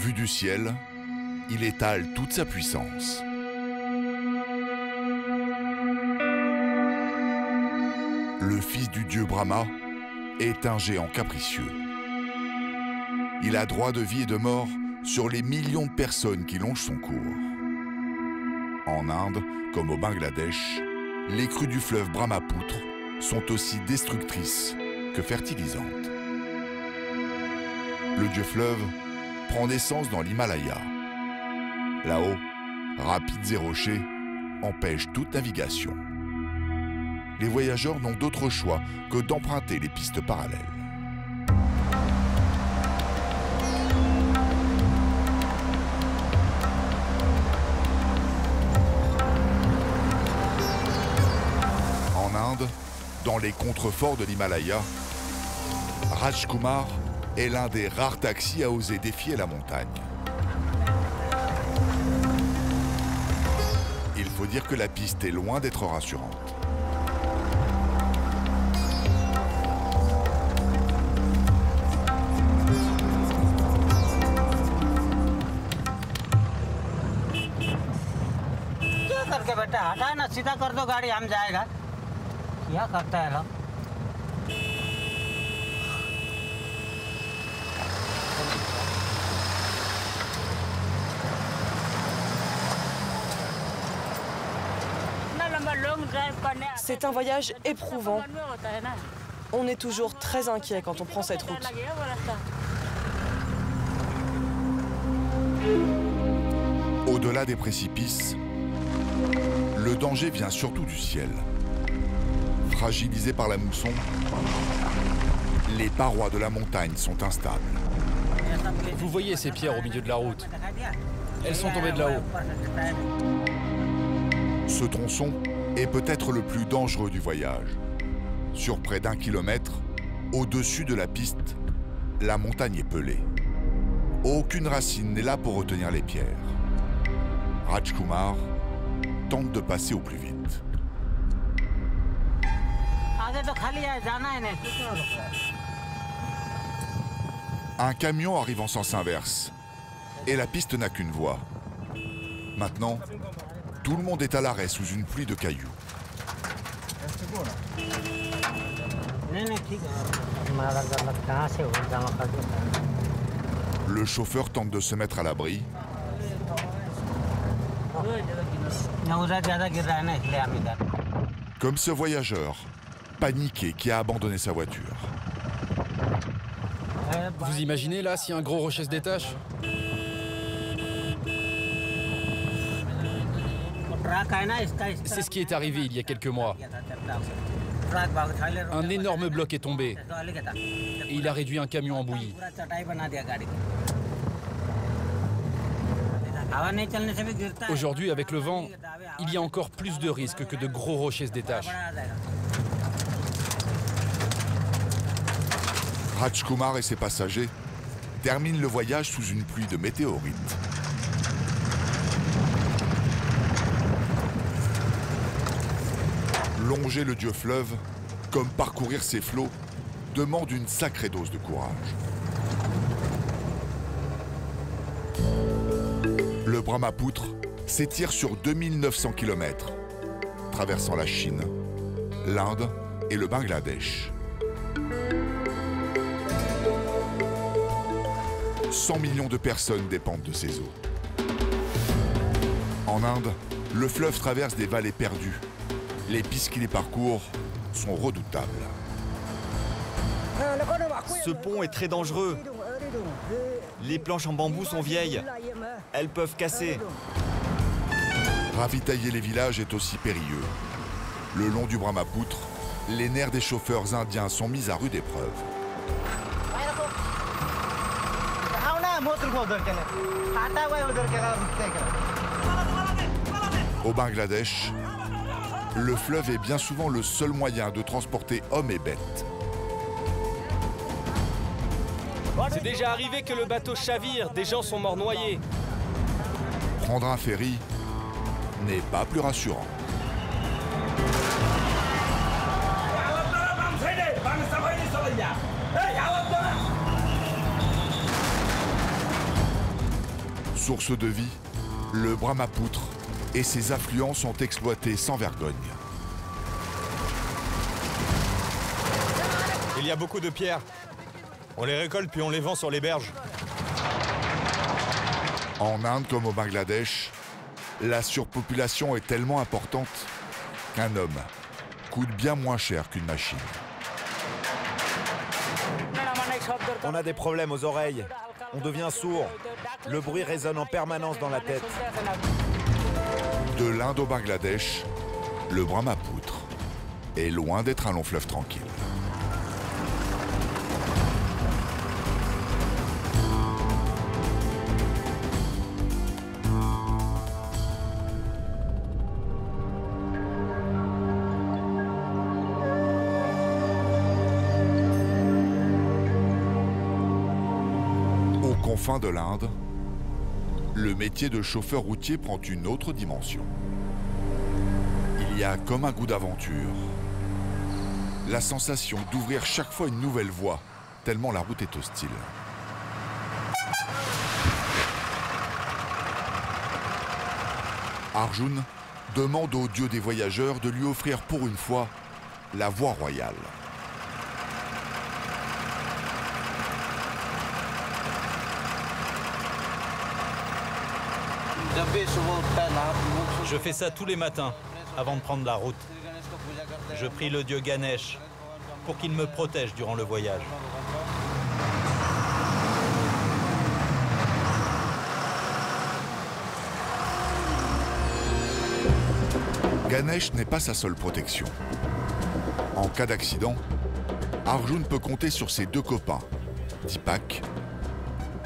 Vu du ciel, il étale toute sa puissance. Le fils du dieu Brahma est un géant capricieux. Il a droit de vie et de mort sur les millions de personnes qui longent son cours. En Inde, comme au Bangladesh, les crues du fleuve Brahmapoutre sont aussi destructrices que fertilisantes. Le dieu fleuve prend naissance dans l'Himalaya. Là-haut, rapides et rochers empêchent toute navigation. Les voyageurs n'ont d'autre choix que d'emprunter les pistes parallèles. En Inde, dans les contreforts de l'Himalaya, Rajkumar est l'un des rares taxis à oser défier la montagne. Il faut dire que la piste est loin d'être rassurante. बेटा हटा ना सीधा कर दो गाड़ी हम जाएगा क्या करता है लोग C'est un voyage éprouvant. On est toujours très inquiet quand on prend cette route. Au-delà des précipices, le danger vient surtout du ciel. Fragilisés par la mousson, les parois de la montagne sont instables. Vous voyez ces pierres au milieu de la route? Elles sont tombées de là-haut. Ce tronçon est peut-être le plus dangereux du voyage. Sur près d'1 kilomètre, au-dessus de la piste, la montagne est pelée. Aucune racine n'est là pour retenir les pierres. Rajkumar tente de passer au plus vite. Un camion arrive en sens inverse et la piste n'a qu'une voie. Maintenant, tout le monde est à l'arrêt sous une pluie de cailloux. Le chauffeur tente de se mettre à l'abri. Comme ce voyageur, paniqué, qui a abandonné sa voiture. Vous imaginez là si un gros rocher se détache? C'est ce qui est arrivé il y a quelques mois. Un énorme bloc est tombé et il a réduit un camion en bouillie. Aujourd'hui, avec le vent, il y a encore plus de risques que de gros rochers se détachent. Rajkumar et ses passagers terminent le voyage sous une pluie de météorites. Longer le dieu fleuve, comme parcourir ses flots, demande une sacrée dose de courage. Le Brahmapoutre s'étire sur 2900 km, traversant la Chine, l'Inde et le Bangladesh. 100 millions de personnes dépendent de ces eaux. En Inde, le fleuve traverse des vallées perdues. Les pistes qui les parcourent sont redoutables. Ce pont est très dangereux. Les planches en bambou sont vieilles. Elles peuvent casser. Ravitailler les villages est aussi périlleux. Le long du Brahmapoutre, les nerfs des chauffeurs indiens sont mis à rude épreuve. Au Bangladesh, le fleuve est bien souvent le seul moyen de transporter hommes et bêtes. C'est déjà arrivé que le bateau chavire, des gens sont morts noyés. Prendre un ferry n'est pas plus rassurant. Source de vie, le Brahmapoutre et ses affluents sont exploités sans vergogne. Il y a beaucoup de pierres. On les récolte puis on les vend sur les berges. En Inde comme au Bangladesh, la surpopulation est tellement importante qu'un homme coûte bien moins cher qu'une machine. On a des problèmes aux oreilles. On devient sourd. Le bruit résonne en permanence dans la tête. De l'Inde au Bangladesh, le Brahmapoutre est loin d'être un long fleuve tranquille. Aux confins de l'Inde, le métier de chauffeur routier prend une autre dimension. Il y a comme un goût d'aventure, la sensation d'ouvrir chaque fois une nouvelle voie, tellement la route est hostile. Arjun demande au dieu des voyageurs de lui offrir pour une fois la voie royale. Je fais ça tous les matins, avant de prendre la route. Je prie le dieu Ganesh pour qu'il me protège durant le voyage. Ganesh n'est pas sa seule protection. En cas d'accident, Arjun peut compter sur ses deux copains, Deepak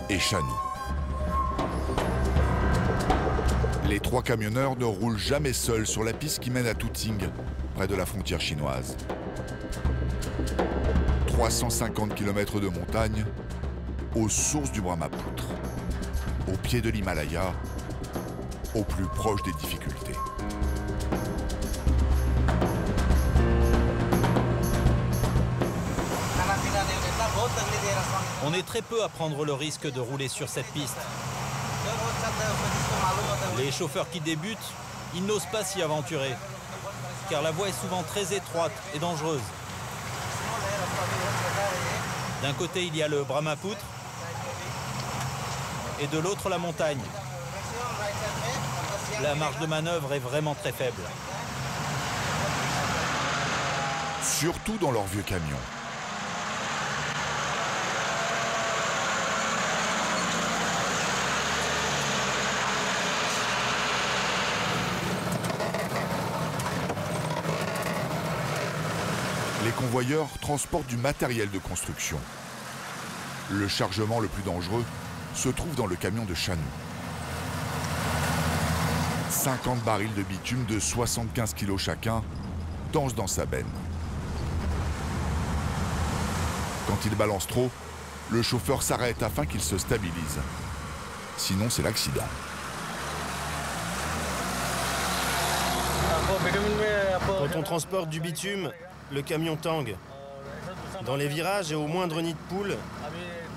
et Shanu. Les trois camionneurs ne roulent jamais seuls sur la piste qui mène à Tutsing, près de la frontière chinoise. 350 km de montagne, aux sources du Brahmapoutre, au pied de l'Himalaya, au plus proche des difficultés. On est très peu à prendre le risque de rouler sur cette piste. Les chauffeurs qui débutent, ils n'osent pas s'y aventurer, car la voie est souvent très étroite et dangereuse. D'un côté, il y a le Brahmapoutre, et de l'autre, la montagne. La marge de manœuvre est vraiment très faible. Surtout dans leurs vieux camions. Les convoyeurs transportent du matériel de construction. Le chargement le plus dangereux se trouve dans le camion de Shanu. 50 barils de bitume de 75 kg chacun dansent dans sa benne. Quand il balance trop, le chauffeur s'arrête afin qu'il se stabilise. Sinon, c'est l'accident. Quand on transporte du bitume, le camion tangue. Dans les virages et au moindre nid de poule,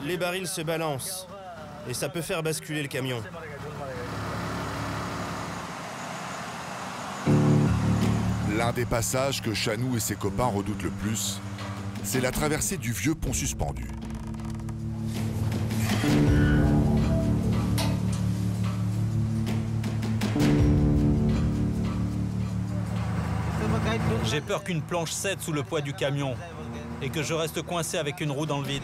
les barils se balancent et ça peut faire basculer le camion. L'un des passages que Shanu et ses copains redoutent le plus, c'est la traversée du vieux pont suspendu. J'ai peur qu'une planche cède sous le poids du camion et que je reste coincé avec une roue dans le vide.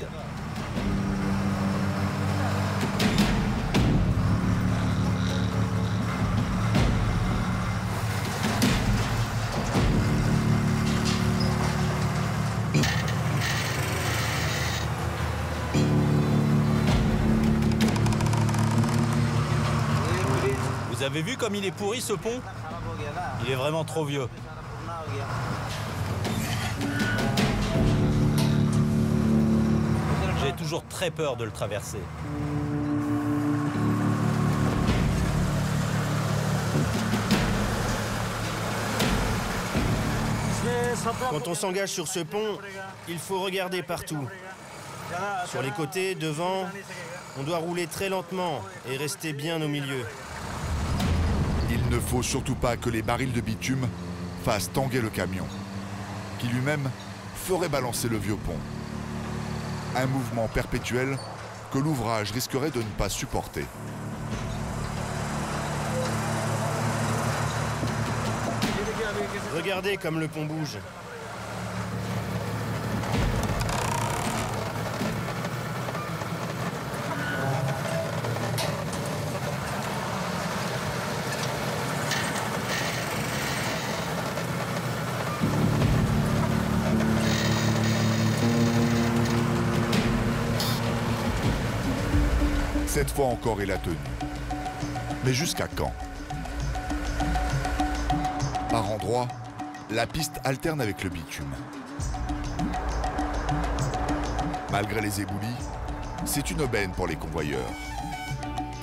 Vous avez vu comme il est pourri ce pont? Il est vraiment trop vieux. J'ai toujours très peur de le traverser. Quand on s'engage sur ce pont, il faut regarder partout. Sur les côtés, devant On doit rouler très lentement et rester bien au milieu. Il ne faut surtout pas que les barils de bitume fassent tanguer le camion, qui lui-même ferait balancer le vieux pont. Un mouvement perpétuel que l'ouvrage risquerait de ne pas supporter. Regardez comme le pont bouge. Cette fois encore, il a tenu. Mais jusqu'à quand? Par endroits, la piste alterne avec le bitume. Malgré les éboulis, c'est une aubaine pour les convoyeurs.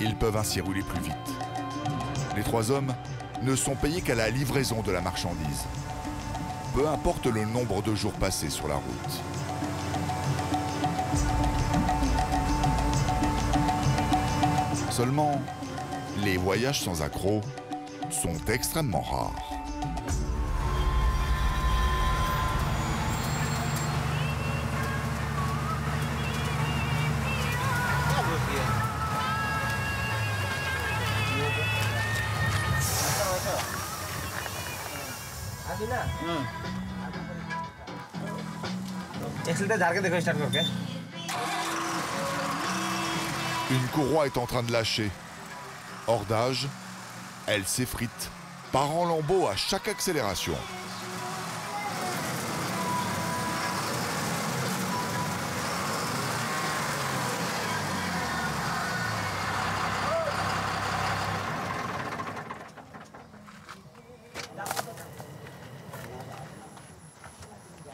Ils peuvent ainsi rouler plus vite. Les trois hommes ne sont payés qu'à la livraison de la marchandise, peu importe le nombre de jours passés sur la route. Seulement, les voyages sans accroc sont extrêmement rares. Une courroie est en train de lâcher. Hors d'âge, elle s'effrite, part en lambeaux à chaque accélération.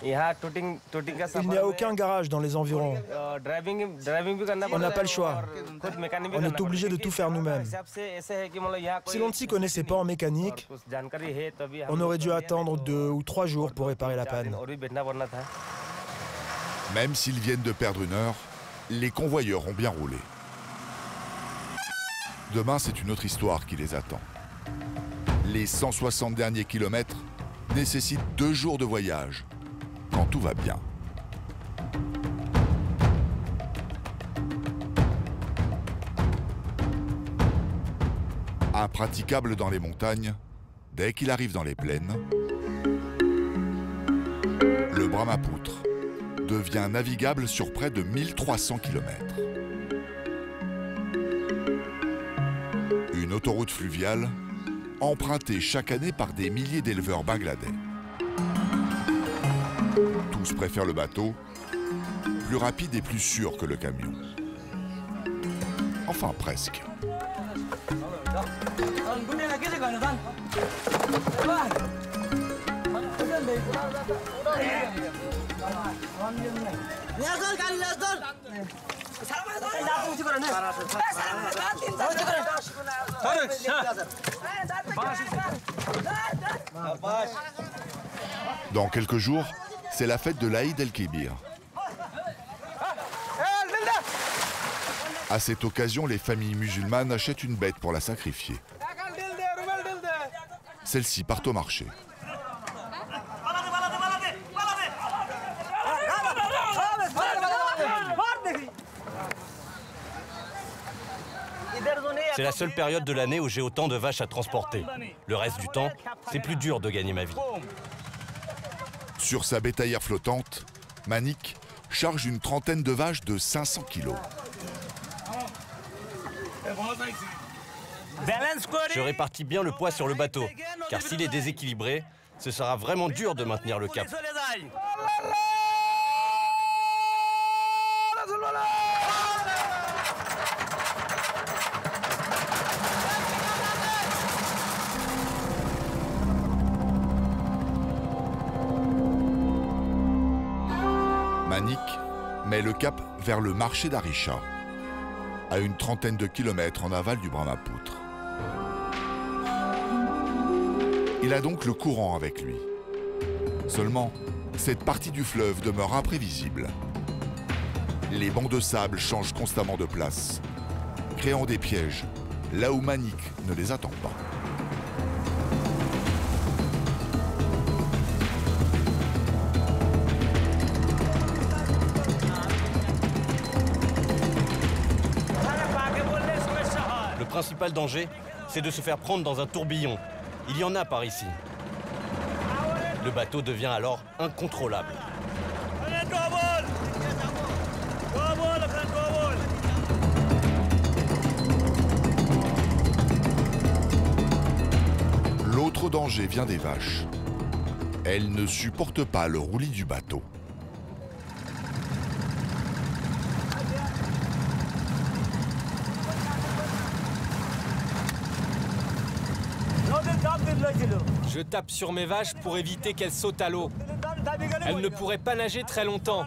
Il n'y a aucun garage dans les environs. On n'a pas le choix. On est obligé de tout faire nous-mêmes. Si l'on ne s'y connaissait pas en mécanique, on aurait dû attendre 2 ou 3 jours pour réparer la panne. Même s'ils viennent de perdre 1 heure, les convoyeurs ont bien roulé. Demain, c'est une autre histoire qui les attend. Les 160 derniers kilomètres nécessitent 2 jours de voyage, quand tout va bien. Impraticable dans les montagnes, dès qu'il arrive dans les plaines, le Brahmapoutre devient navigable sur près de 1300 km. Une autoroute fluviale empruntée chaque année par des milliers d'éleveurs bangladais. Tous préfèrent le bateau, plus rapide et plus sûr que le camion. Enfin, presque. Dans quelques jours, c'est la fête de l'Aïd el-Kébir. À cette occasion, les familles musulmanes achètent une bête pour la sacrifier. Celles-ci partent au marché. C'est la seule période de l'année où j'ai autant de vaches à transporter. Le reste du temps, c'est plus dur de gagner ma vie. Sur sa bétaillère flottante, Manik charge une trentaine de vaches de 500 kilos. Je répartis bien le poids sur le bateau, car s'il est déséquilibré, ce sera vraiment dur de maintenir le cap. Manik met le cap vers le marché d'Arisha, à une trentaine de kilomètres en aval du Brahmapoutre. Il a donc le courant avec lui. Seulement, cette partie du fleuve demeure imprévisible. les bancs de sable changent constamment de place, créant des pièges là où Manik ne les attend pas. Le principal danger, c'est de se faire prendre dans un tourbillon. Il y en a par ici. Le bateau devient alors incontrôlable. L'autre danger vient des vaches. Elles ne supportent pas le roulis du bateau. Je tape sur mes vaches pour éviter qu'elles sautent à l'eau. Elles ne pourraient pas nager très longtemps.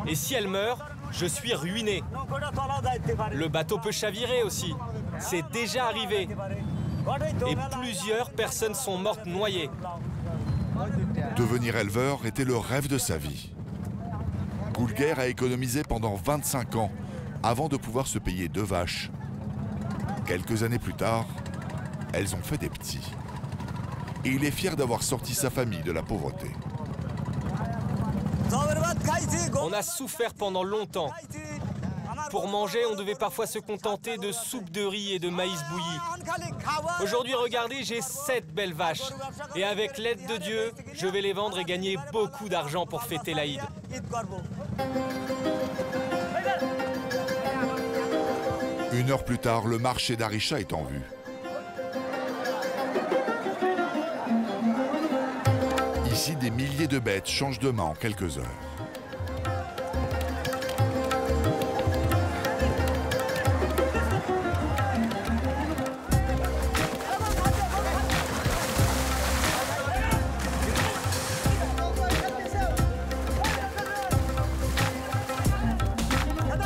Et si elles meurent, je suis ruiné. Le bateau peut chavirer aussi. C'est déjà arrivé. Et plusieurs personnes sont mortes noyées. Devenir éleveur était le rêve de sa vie. Gulger a économisé pendant 25 ans avant de pouvoir se payer 2 vaches. Quelques années plus tard, elles ont fait des petits. Et il est fier d'avoir sorti sa famille de la pauvreté. On a souffert pendant longtemps. Pour manger, on devait parfois se contenter de soupe de riz et de maïs bouilli. Aujourd'hui, regardez, j'ai 7 belles vaches. Et avec l'aide de Dieu, je vais les vendre et gagner beaucoup d'argent pour fêter l'Aïd. Une heure plus tard, le marché d'Arisha est en vue. Ici, des milliers de bêtes changent de main en quelques heures.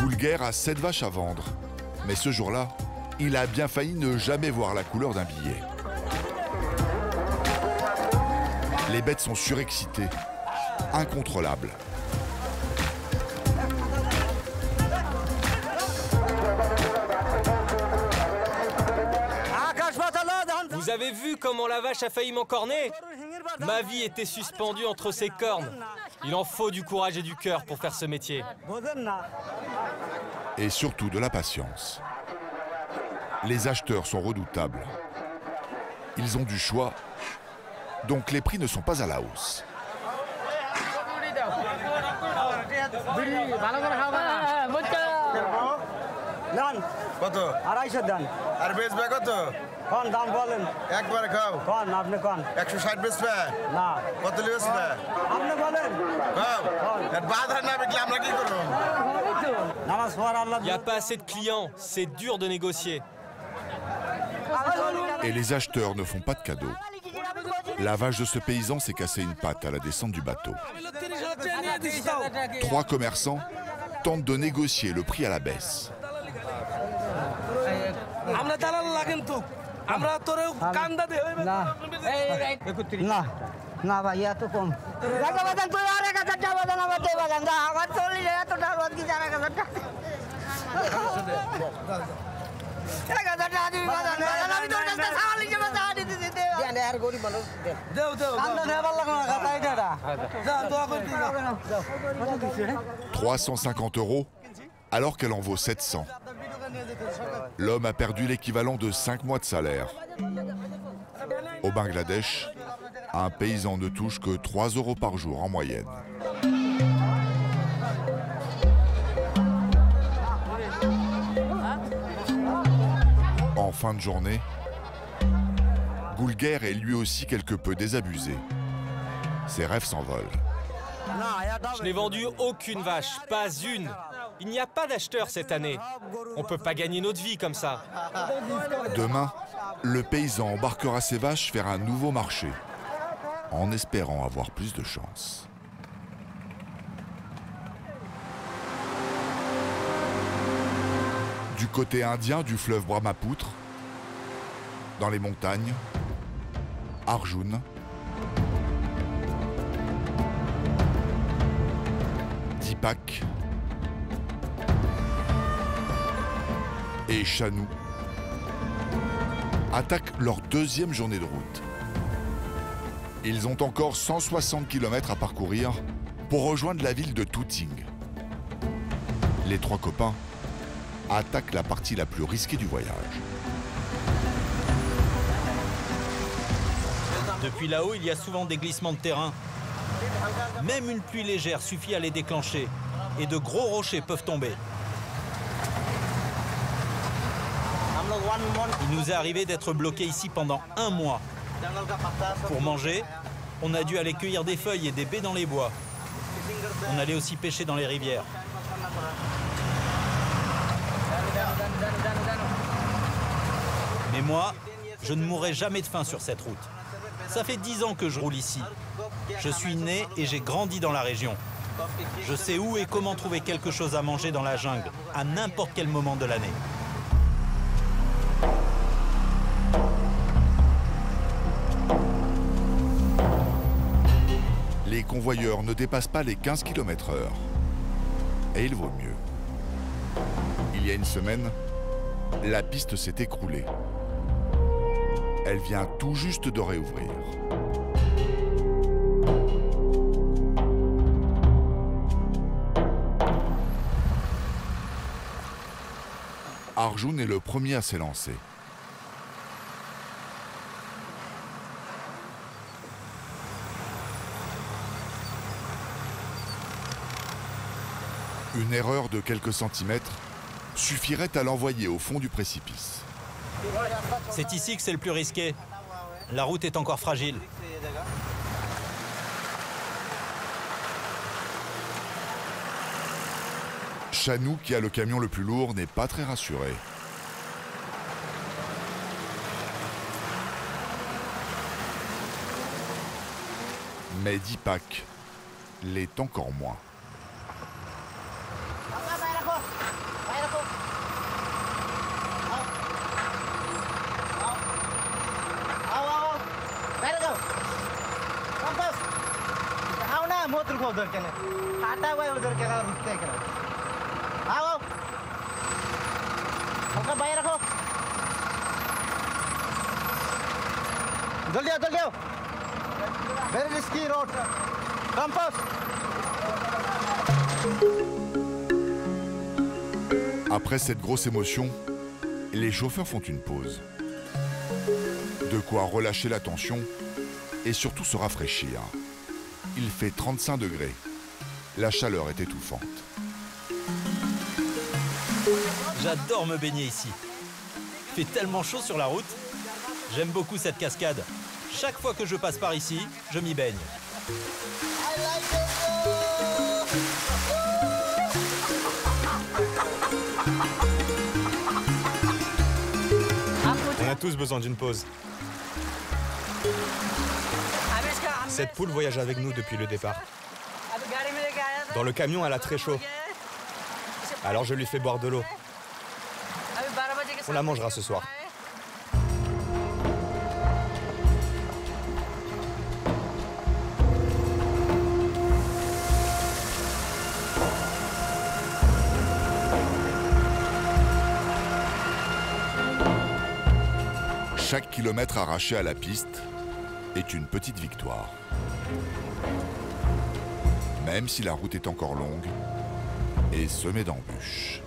Gulger a 7 vaches à vendre. Mais ce jour-là, il a bien failli ne jamais voir la couleur d'un billet. Les bêtes sont surexcitées, incontrôlables. Vous avez vu comment la vache a failli m'encorner? Ma vie était suspendue entre ses cornes. Il en faut du courage et du cœur pour faire ce métier. Et surtout de la patience. Les acheteurs sont redoutables. Ils ont du choix, donc les prix ne sont pas à la hausse. Il n'y a pas assez de clients, c'est dur de négocier. Et les acheteurs ne font pas de cadeaux. La vache de ce paysan s'est cassé une patte à la descente du bateau. 3 commerçants tentent de négocier le prix à la baisse. « 350 € alors qu'elle en vaut 700. L'homme a perdu l'équivalent de 5 mois de salaire. Au Bangladesh, un paysan ne touche que 3 € par jour en moyenne. En fin de journée, Gulger est lui aussi quelque peu désabusé. Ses rêves s'envolent. Je n'ai vendu aucune vache, pas une. Il n'y a pas d'acheteurs cette année. On ne peut pas gagner notre vie comme ça. Demain, le paysan embarquera ses vaches vers un nouveau marché, en espérant avoir plus de chance. Du côté indien du fleuve Brahmapoutre, dans les montagnes, Arjun, Deepak et Chanou attaquent leur deuxième journée de route. Ils ont encore 160 km à parcourir pour rejoindre la ville de Tuting. Les trois copains attaquent la partie la plus risquée du voyage. Depuis là-haut, il y a souvent des glissements de terrain. Même une pluie légère suffit à les déclencher et de gros rochers peuvent tomber. Il nous est arrivé d'être bloqués ici pendant 1 mois. Pour manger, on a dû aller cueillir des feuilles et des baies dans les bois. On allait aussi pêcher dans les rivières. Mais moi, je ne mourrai jamais de faim sur cette route. Ça fait 10 ans que je roule ici. Je suis né et j'ai grandi dans la région. Je sais où et comment trouver quelque chose à manger dans la jungle, à n'importe quel moment de l'année. Les convoyeurs ne dépassent pas les 15 km/h. Et il vaut mieux. Il y a une semaine, la piste s'est écroulée. Elle vient tout juste de réouvrir. Arjun est le premier à s'élancer. Une erreur de quelques centimètres suffirait à l'envoyer au fond du précipice. C'est ici que c'est le plus risqué. La route est encore fragile. Chanou, qui a le camion le plus lourd, n'est pas très rassuré. Mais Deepak l'est encore moins. Après cette grosse émotion, les chauffeurs font une pause. De quoi relâcher la tension et surtout se rafraîchir. Il fait 35 degrés. La chaleur est étouffante. J'adore me baigner ici. Il fait tellement chaud sur la route. J'aime beaucoup cette cascade. Chaque fois que je passe par ici, je m'y baigne. On a tous besoin d'une pause. Cette poule voyage avec nous depuis le départ. Dans le camion, elle a très chaud. Alors je lui fais boire de l'eau. On la mangera ce soir. Chaque kilomètre arraché à la piste est une petite victoire. Même si la route est encore longue et semée d'embûches.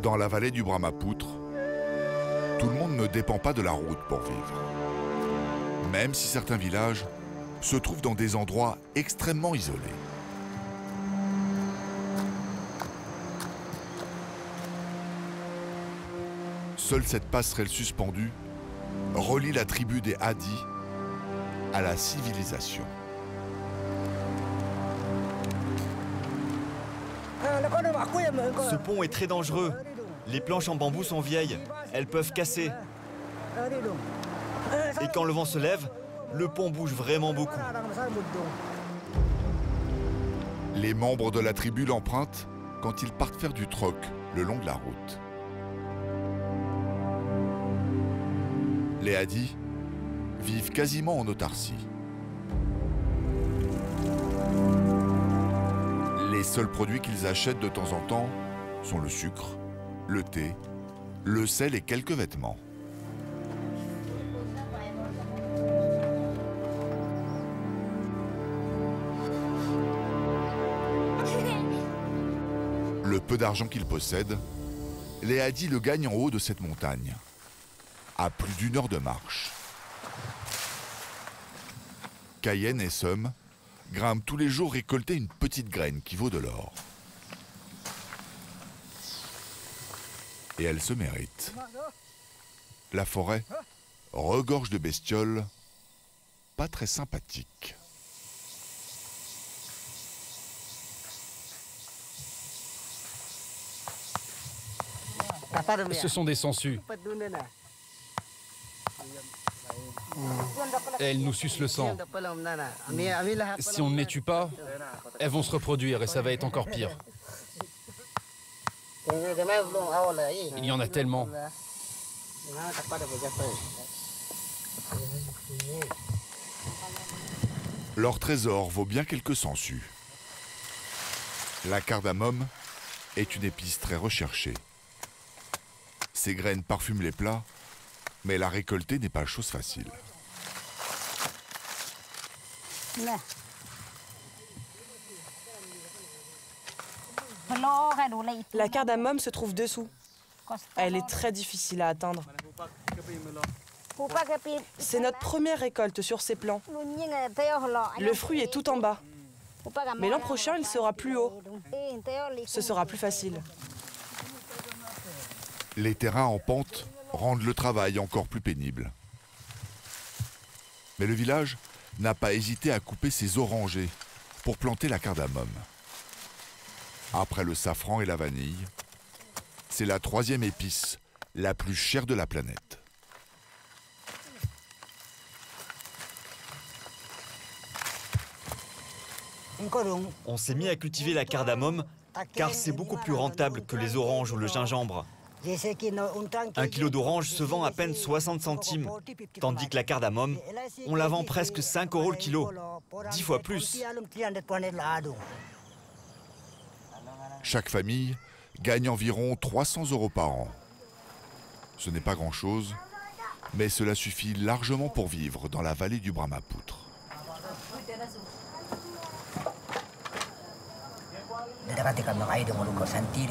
Dans la vallée du Brahmapoutre, tout le monde ne dépend pas de la route pour vivre. Même si certains villages se trouvent dans des endroits extrêmement isolés. Seule cette passerelle suspendue relie la tribu des Hadi à la civilisation. Ce pont est très dangereux. Les planches en bambou sont vieilles. Elles peuvent casser. Et quand le vent se lève, le pont bouge vraiment beaucoup. Les membres de la tribu l'empruntent quand ils partent faire du troc le long de la route. Les Hadis vivent quasiment en autarcie. Les seuls produits qu'ils achètent de temps en temps sont le sucre, le thé, le sel et quelques vêtements. Le peu d'argent qu'ils possèdent, les Hadis le gagnent en haut de cette montagne, à plus d'1 heure de marche. Cayenne et Sum grimpent tous les jours récolter une petite graine qui vaut de l'or. Et elle se mérite. La forêt regorge de bestioles pas très sympathiques. Ce sont des sangsues. Elles nous sucent le sang. Si on ne les tue pas, elles vont se reproduire et ça va être encore pire. Il y en a tellement. Leur trésor vaut bien quelques sangsues. La cardamome est une épice très recherchée. Ses graines parfument les plats, mais la récolter n'est pas chose facile. La cardamome se trouve dessous. Elle est très difficile à atteindre. C'est notre première récolte sur ces plants. Le fruit est tout en bas. Mais l'an prochain, il sera plus haut. Ce sera plus facile. Les terrains en pente rendent le travail encore plus pénible. Mais le village n'a pas hésité à couper ses orangers pour planter la cardamome. Après le safran et la vanille, c'est la 3e épice la plus chère de la planète. On s'est mis à cultiver la cardamome car c'est beaucoup plus rentable que les oranges ou le gingembre. 1 kilo d'orange se vend à peine 60 centimes, tandis que la cardamome, on la vend presque 5 € le kilo, 10 fois plus. Chaque famille gagne environ 300 € par an. Ce n'est pas grand-chose, mais cela suffit largement pour vivre dans la vallée du Brahmapoutre.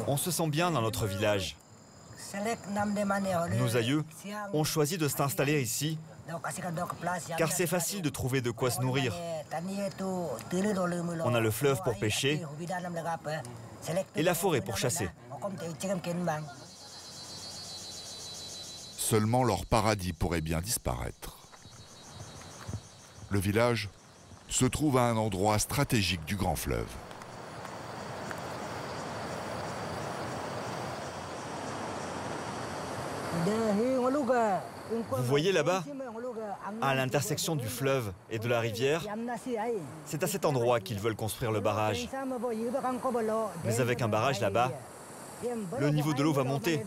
On se sent bien dans notre village. Nos aïeux ont choisi de s'installer ici car c'est facile de trouver de quoi se nourrir. On a le fleuve pour pêcher et la forêt pour chasser. Seulement leur paradis pourrait bien disparaître. Le village se trouve à un endroit stratégique du grand fleuve. Vous voyez là-bas, à l'intersection du fleuve et de la rivière, c'est à cet endroit qu'ils veulent construire le barrage. Mais avec un barrage là-bas, le niveau de l'eau va monter.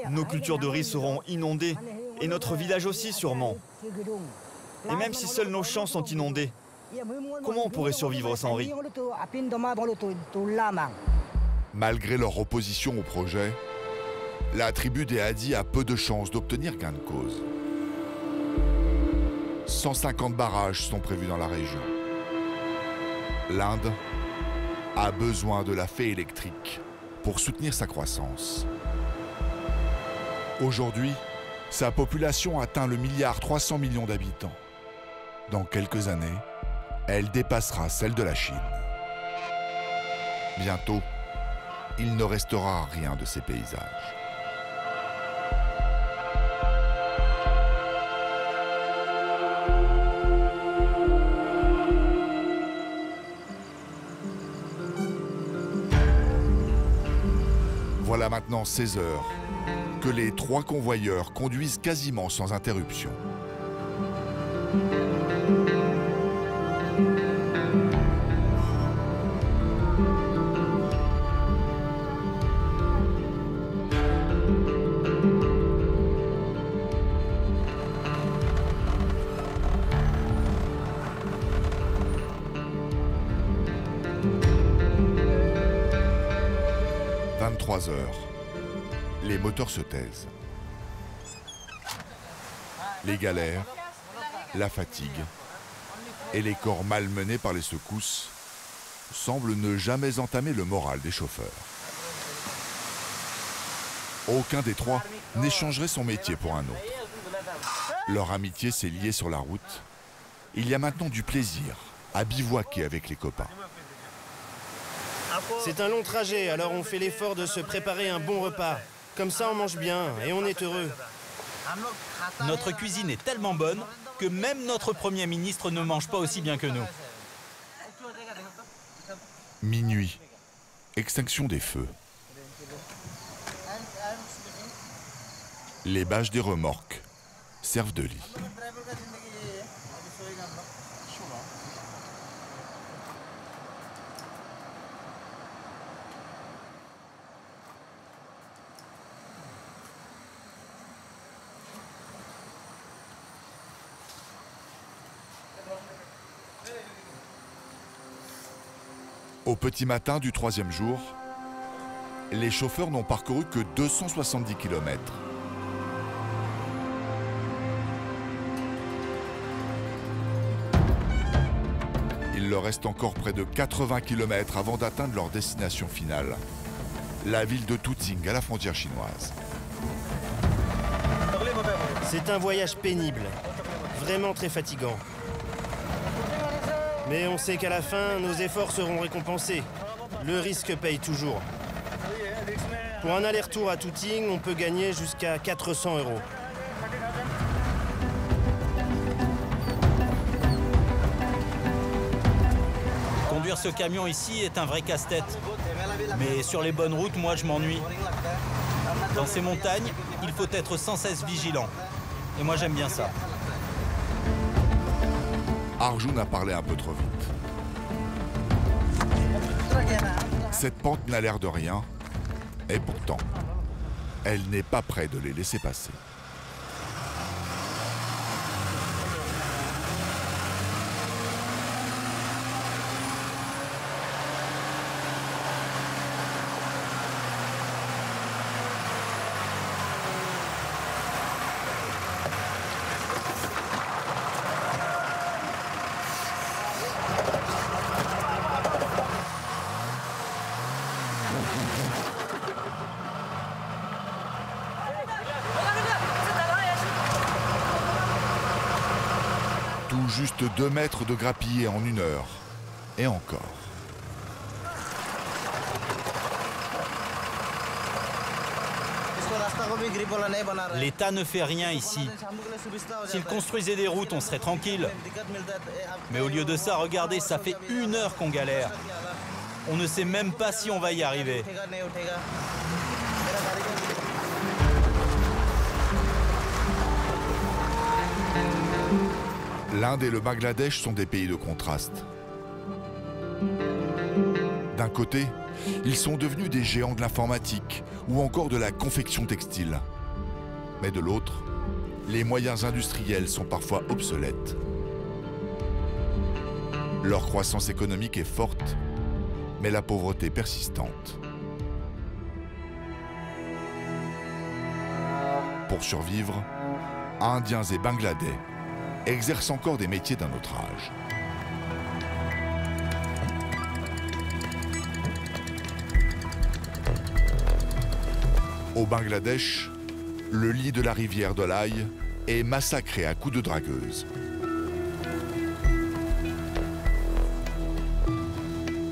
Nos cultures de riz seront inondées, et notre village aussi sûrement. Et même si seuls nos champs sont inondés, comment on pourrait survivre sans riz? Malgré leur opposition au projet, la tribu des Hadis a peu de chances d'obtenir gain de cause. 150 barrages sont prévus dans la région. L'Inde a besoin de la fée électrique pour soutenir sa croissance. Aujourd'hui, sa population atteint le 1,3 milliard d'habitants. Dans quelques années, elle dépassera celle de la Chine. Bientôt, il ne restera rien de ces paysages. Voilà maintenant 16 heures que les 3 convoyeurs conduisent quasiment sans interruption. 3 heures, les moteurs se taisent. Les galères, la fatigue et les corps malmenés par les secousses semblent ne jamais entamer le moral des chauffeurs. Aucun des trois n'échangerait son métier pour un autre. Leur amitié s'est liée sur la route. Il y a maintenant du plaisir à bivouaquer avec les copains. C'est un long trajet, alors on fait l'effort de se préparer un bon repas. Comme ça, on mange bien et on est heureux. Notre cuisine est tellement bonne que même notre Premier ministre ne mange pas aussi bien que nous. Minuit, extinction des feux. Les bâches des remorques servent de lit. Au petit matin du 3e jour, les chauffeurs n'ont parcouru que 270 km. Il leur reste encore près de 80 km avant d'atteindre leur destination finale, la ville de Tuting à la frontière chinoise. C'est un voyage pénible, vraiment très fatigant. Mais on sait qu'à la fin, nos efforts seront récompensés. Le risque paye toujours. Pour un aller-retour à Tuting, on peut gagner jusqu'à 400 €. Conduire ce camion ici est un vrai casse-tête. Mais sur les bonnes routes, moi, je m'ennuie. Dans ces montagnes, il faut être sans cesse vigilant. Et moi, j'aime bien ça. Arjun a parlé un peu trop vite. Cette pente n'a l'air de rien, et pourtant, elle n'est pas près de les laisser passer. Tout juste 2 mètres de grappillé en 1 heure. Et encore. L'État ne fait rien ici. S'il construisait des routes, on serait tranquille. Mais au lieu de ça, regardez, ça fait 1 heure qu'on galère. On ne sait même pas si on va y arriver. L'Inde et le Bangladesh sont des pays de contraste. D'un côté, ils sont devenus des géants de l'informatique ou encore de la confection textile. Mais de l'autre, les moyens industriels sont parfois obsolètes. Leur croissance économique est forte, mais la pauvreté persistante. Pour survivre, Indiens et Bangladais exercent encore des métiers d'un autre âge. Au Bangladesh, le lit de la rivière Dholai est massacré à coups de dragueuses.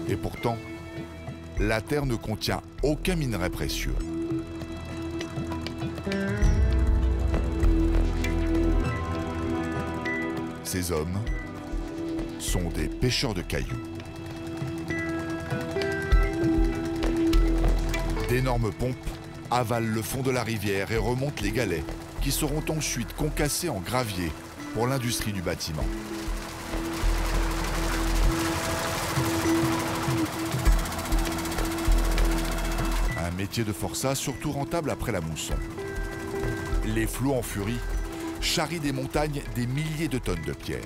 Et pourtant, la terre ne contient aucun minerai précieux. Ces hommes sont des pêcheurs de cailloux. D'énormes pompes avalent le fond de la rivière et remontent les galets, qui seront ensuite concassés en gravier pour l'industrie du bâtiment. Un métier de forçat surtout rentable après la mousson. Les flots en furie charrient des montagnes des milliers de tonnes de pierres.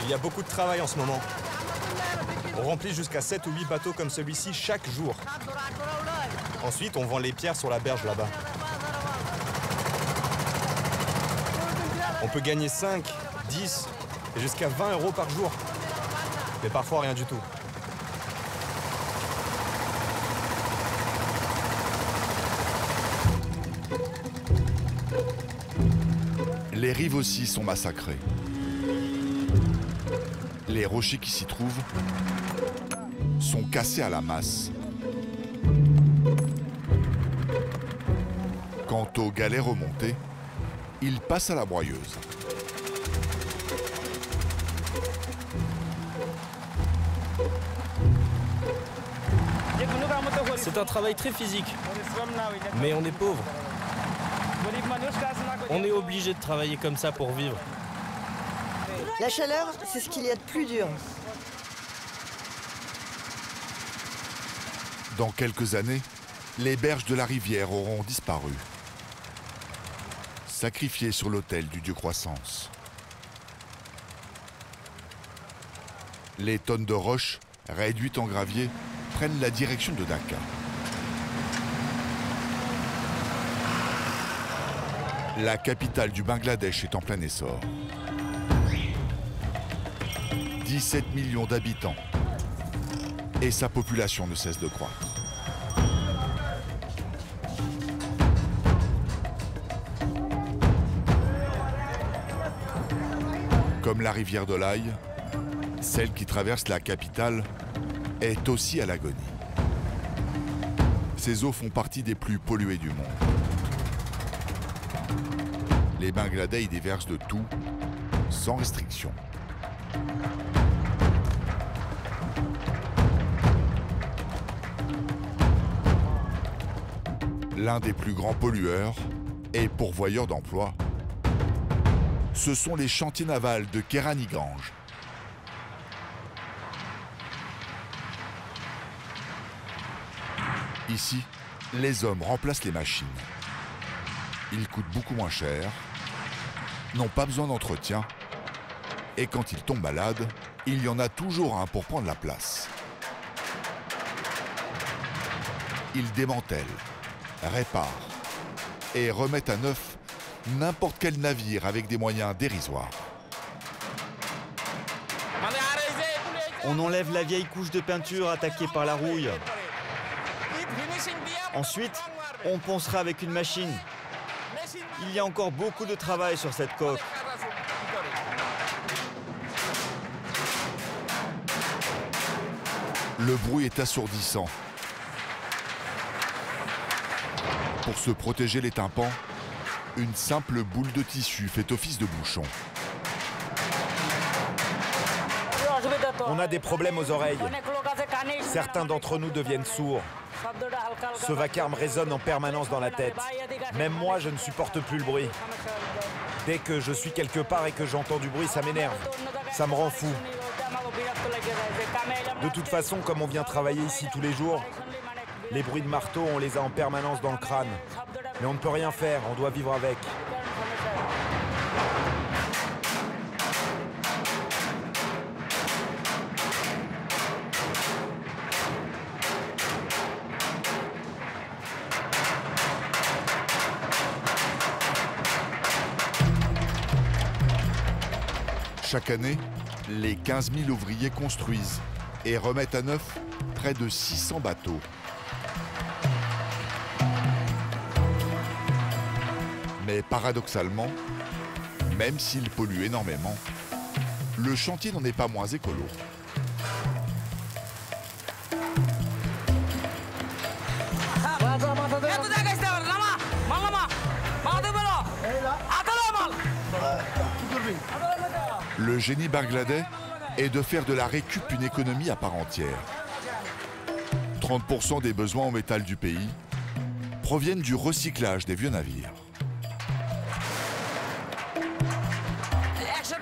Il y a beaucoup de travail en ce moment. On remplit jusqu'à 7 ou 8 bateaux comme celui-ci chaque jour. Ensuite, on vend les pierres sur la berge là-bas. On peut gagner 5, 10 et jusqu'à 20 € par jour. Mais parfois rien du tout. Les rives aussi sont massacrées. Les rochers qui s'y trouvent sont cassés à la masse. Quant aux galets remontés, ils passent à la broyeuse. C'est un travail très physique, mais on est pauvre. On est obligé de travailler comme ça pour vivre. La chaleur, c'est ce qu'il y a de plus dur. Dans quelques années, les berges de la rivière auront disparu, sacrifiées sur l'autel du dieu croissance. Les tonnes de roches, réduites en gravier, prennent la direction de Dhaka. La capitale du Bangladesh est en plein essor. 17 millions d'habitants et sa population ne cesse de croître. Comme la rivière de l'Aï, celle qui traverse la capitale est aussi à l'agonie. Ses eaux font partie des plus polluées du monde. Les Bangladais y déversent de tout, sans restriction. L'un des plus grands pollueurs et pourvoyeurs d'emplois, ce sont les chantiers navals de Keranigrange. Ici, les hommes remplacent les machines. Ils coûtent beaucoup moins cher, n'ont pas besoin d'entretien, et quand ils tombent malades, il y en a toujours un pour prendre la place. Ils démantèlent, réparent et remettent à neuf n'importe quel navire avec des moyens dérisoires. On enlève la vieille couche de peinture attaquée par la rouille. Ensuite, on poncera avec une machine. Il y a encore beaucoup de travail sur cette coque. Le bruit est assourdissant. Pour se protéger les tympans, une simple boule de tissu fait office de bouchon. On a des problèmes aux oreilles. Certains d'entre nous deviennent sourds. Ce vacarme résonne en permanence dans la tête. Même moi, je ne supporte plus le bruit. Dès que je suis quelque part et que j'entends du bruit, ça m'énerve. Ça me rend fou. De toute façon, comme on vient travailler ici tous les jours, les bruits de marteau, on les a en permanence dans le crâne. Mais on ne peut rien faire, on doit vivre avec. Chaque année, les 15 000 ouvriers construisent et remettent à neuf près de 600 bateaux. Mais paradoxalement, même s'il pollue énormément, le chantier n'en est pas moins écolo. Le génie bangladais est de faire de la récup une économie à part entière. 30% des besoins en métal du pays proviennent du recyclage des vieux navires.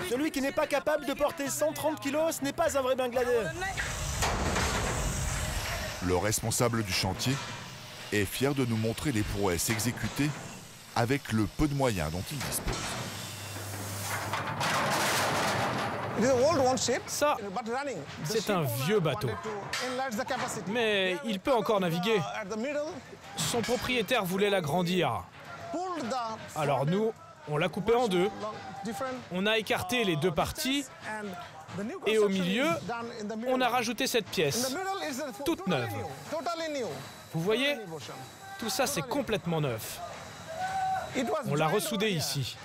Celui qui n'est pas capable de porter 130 kilos, ce n'est pas un vrai Bangladais. Le responsable du chantier est fier de nous montrer les prouesses exécutées avec le peu de moyens dont il dispose. Ça, c'est un vieux bateau. Mais il peut encore naviguer. Son propriétaire voulait l'agrandir. Alors nous, on l'a coupé en deux. On a écarté les deux parties. Et au milieu, on a rajouté cette pièce, toute neuve. Vous voyez, tout ça c'est complètement neuf. On l'a ressoudé ici.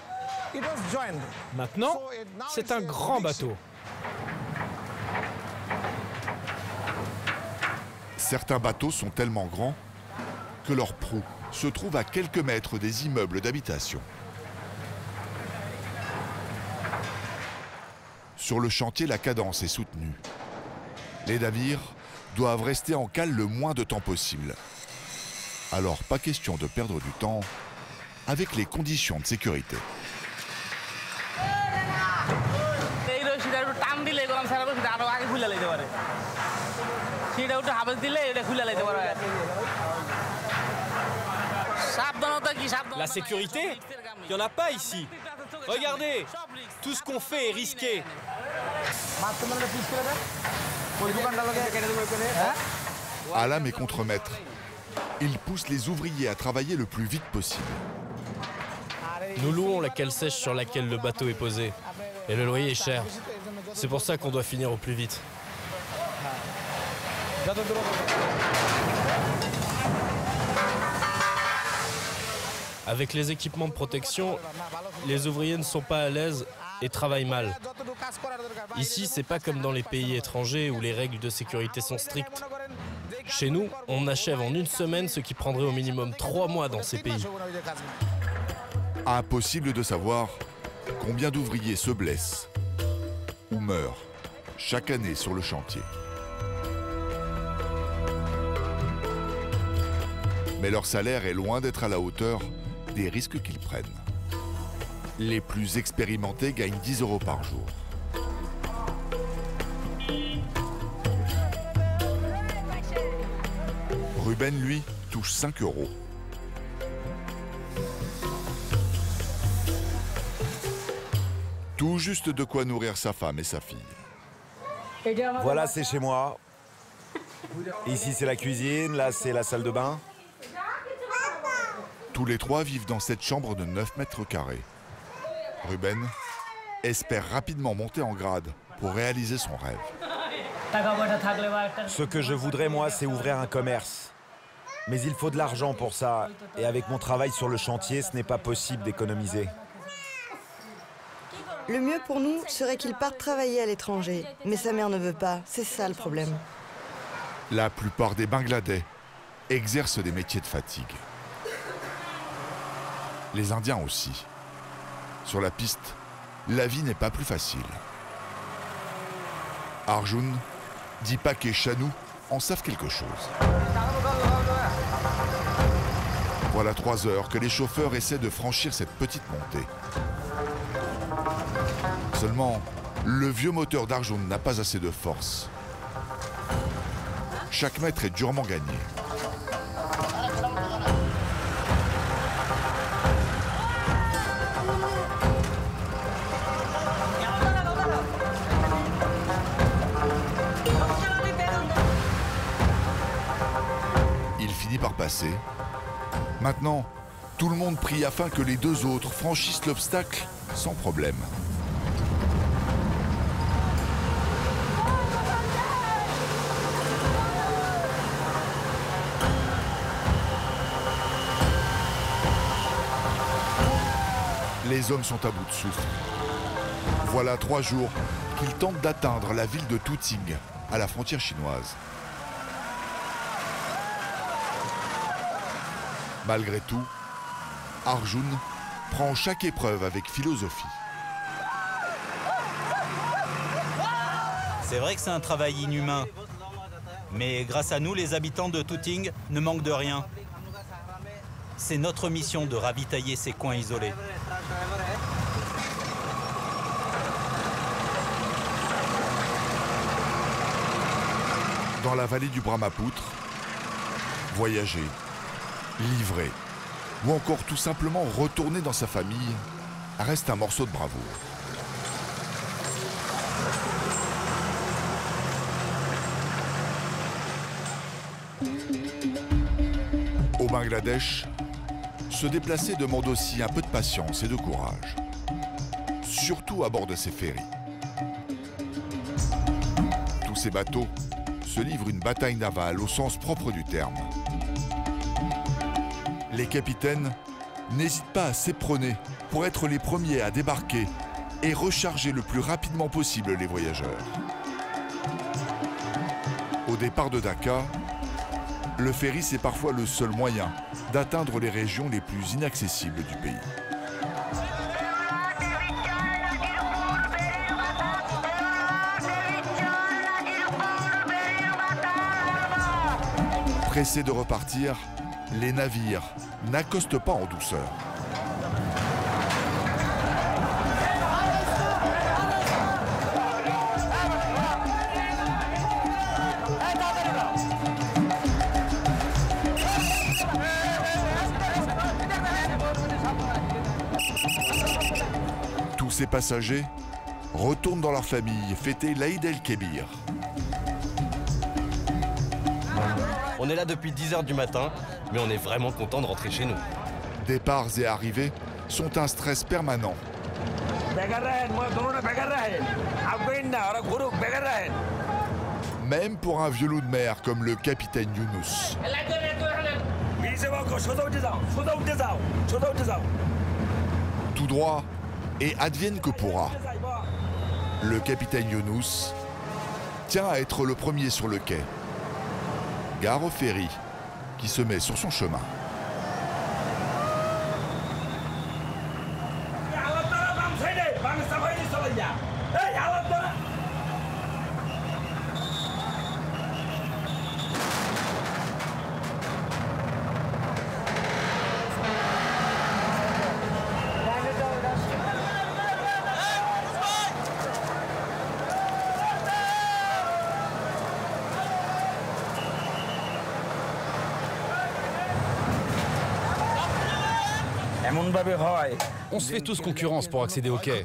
Maintenant, c'est un grand bateau. Certains bateaux sont tellement grands que leur proue se trouve à quelques mètres des immeubles d'habitation. Sur le chantier, la cadence est soutenue. Les navires doivent rester en cale le moins de temps possible. Alors, pas question de perdre du temps avec les conditions de sécurité. La sécurité? Il n'y en a pas ici. Regardez, tout ce qu'on fait est risqué. À l'âme et contre-maître, il pousse les ouvriers à travailler le plus vite possible. Nous louons la cale sèche sur laquelle le bateau est posé. Et le loyer est cher. C'est pour ça qu'on doit finir au plus vite. Avec les équipements de protection, les ouvriers ne sont pas à l'aise et travaillent mal. Ici, c'est pas comme dans les pays étrangers où les règles de sécurité sont strictes. Chez nous, on achève en une semaine ce qui prendrait au minimum 3 mois dans ces pays. Impossible de savoir combien d'ouvriers se blessent ou meurent chaque année sur le chantier. Mais leur salaire est loin d'être à la hauteur des risques qu'ils prennent. Les plus expérimentés gagnent 10 € par jour. Ruben, lui, touche 5 €. Tout juste de quoi nourrir sa femme et sa fille. Voilà, c'est chez moi. Ici, c'est la cuisine, là, c'est la salle de bain. Tous les trois vivent dans cette chambre de 9 mètres carrés. Ruben espère rapidement monter en grade pour réaliser son rêve. Ce que je voudrais, moi, c'est ouvrir un commerce. Mais il faut de l'argent pour ça. Et avec mon travail sur le chantier, ce n'est pas possible d'économiser. Le mieux pour nous serait qu'il parte travailler à l'étranger. Mais sa mère ne veut pas. C'est ça le problème. La plupart des Bangladais exercent des métiers de fatigue. Les Indiens aussi. Sur la piste, la vie n'est pas plus facile. Arjun, Deepak et Shanu en savent quelque chose. Voilà 3 heures que les chauffeurs essaient de franchir cette petite montée. Seulement, le vieux moteur d'Arjun n'a pas assez de force. Chaque mètre est durement gagné. Il finit par passer. Maintenant, tout le monde prie afin que les 2 autres franchissent l'obstacle sans problème. Les hommes sont à bout de souffle. Voilà 3 jours qu'ils tentent d'atteindre la ville de Tuting, à la frontière chinoise. Malgré tout, Arjun prend chaque épreuve avec philosophie. C'est vrai que c'est un travail inhumain. Mais grâce à nous, les habitants de Tuting ne manquent de rien. C'est notre mission de ravitailler ces coins isolés. Dans la vallée du Brahmapoutre, voyager, livrer, ou encore tout simplement retourner dans sa famille, reste un morceau de bravoure. Au Bangladesh, se déplacer demande aussi un peu de patience et de courage, surtout à bord de ces ferries. Tous ces bateaux se livrent une bataille navale au sens propre du terme. Les capitaines n'hésitent pas à s'éperonner pour être les premiers à débarquer et recharger le plus rapidement possible les voyageurs. Au départ de Dhaka, le ferry, c'est parfois le seul moyen d'atteindre les régions les plus inaccessibles du pays. Pressés de repartir, les navires n'accostent pas en douceur. Tous ces passagers retournent dans leur famille fêter l'Aïd el-Kébir. On est là depuis 10 h du matin, mais on est vraiment content de rentrer chez nous. Départs et arrivées sont un stress permanent. Même pour un vieux loup de mer comme le capitaine Younous. Tout droit et advienne que pourra. Le capitaine Younous tient à être le premier sur le quai. Gare au ferry qui se met sur son chemin. On se fait tous concurrence pour accéder au quai.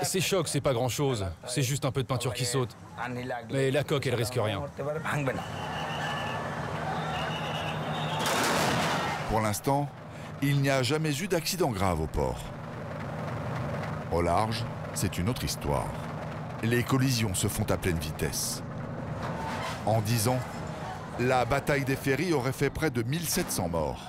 Ces chocs, c'est pas grand-chose. C'est juste un peu de peinture qui saute. Mais la coque, elle risque rien. Pour l'instant, il n'y a jamais eu d'accident grave au port. Au large, c'est une autre histoire. Les collisions se font à pleine vitesse. En 10 ans, la bataille des ferries aurait fait près de 1700 morts.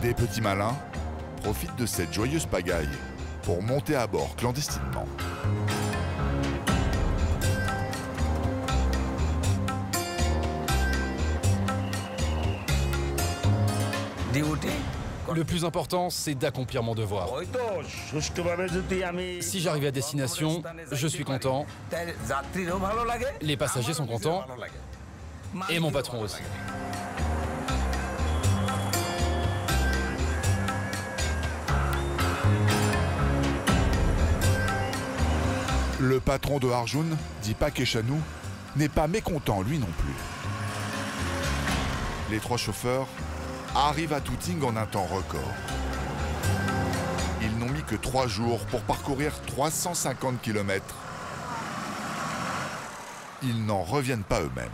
Des petits malins profitent de cette joyeuse pagaille pour monter à bord clandestinement. Le plus important, c'est d'accomplir mon devoir. Si j'arrive à destination, je suis content. Les passagers sont contents. Et mon patron aussi. Le patron de Arjun, Deepak Eshanu, n'est pas mécontent lui non plus. Les 3 chauffeurs arrivent à Tooting en un temps record. Ils n'ont mis que 3 jours pour parcourir 350 km. Ils n'en reviennent pas eux-mêmes.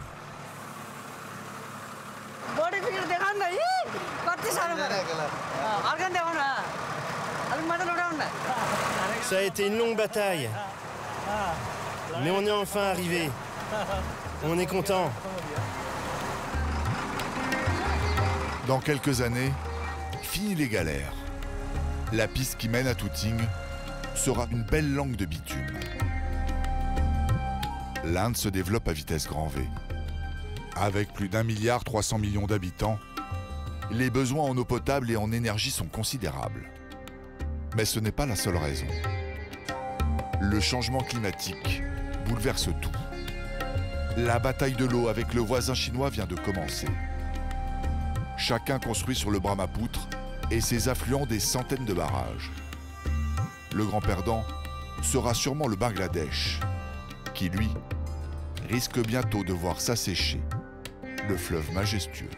Ça a été une longue bataille. Mais on est enfin arrivé. On est content. Dans quelques années, fini les galères. La piste qui mène à Tooting sera une belle langue de bitume. L'Inde se développe à vitesse grand V. Avec plus d'1,3 milliard d'habitants, les besoins en eau potable et en énergie sont considérables. Mais ce n'est pas la seule raison. Le changement climatique bouleverse tout. La bataille de l'eau avec le voisin chinois vient de commencer. Chacun construit sur le Brahmapoutre et ses affluents des centaines de barrages. Le grand perdant sera sûrement le Bangladesh, qui lui risque bientôt de voir s'assécher le fleuve majestueux.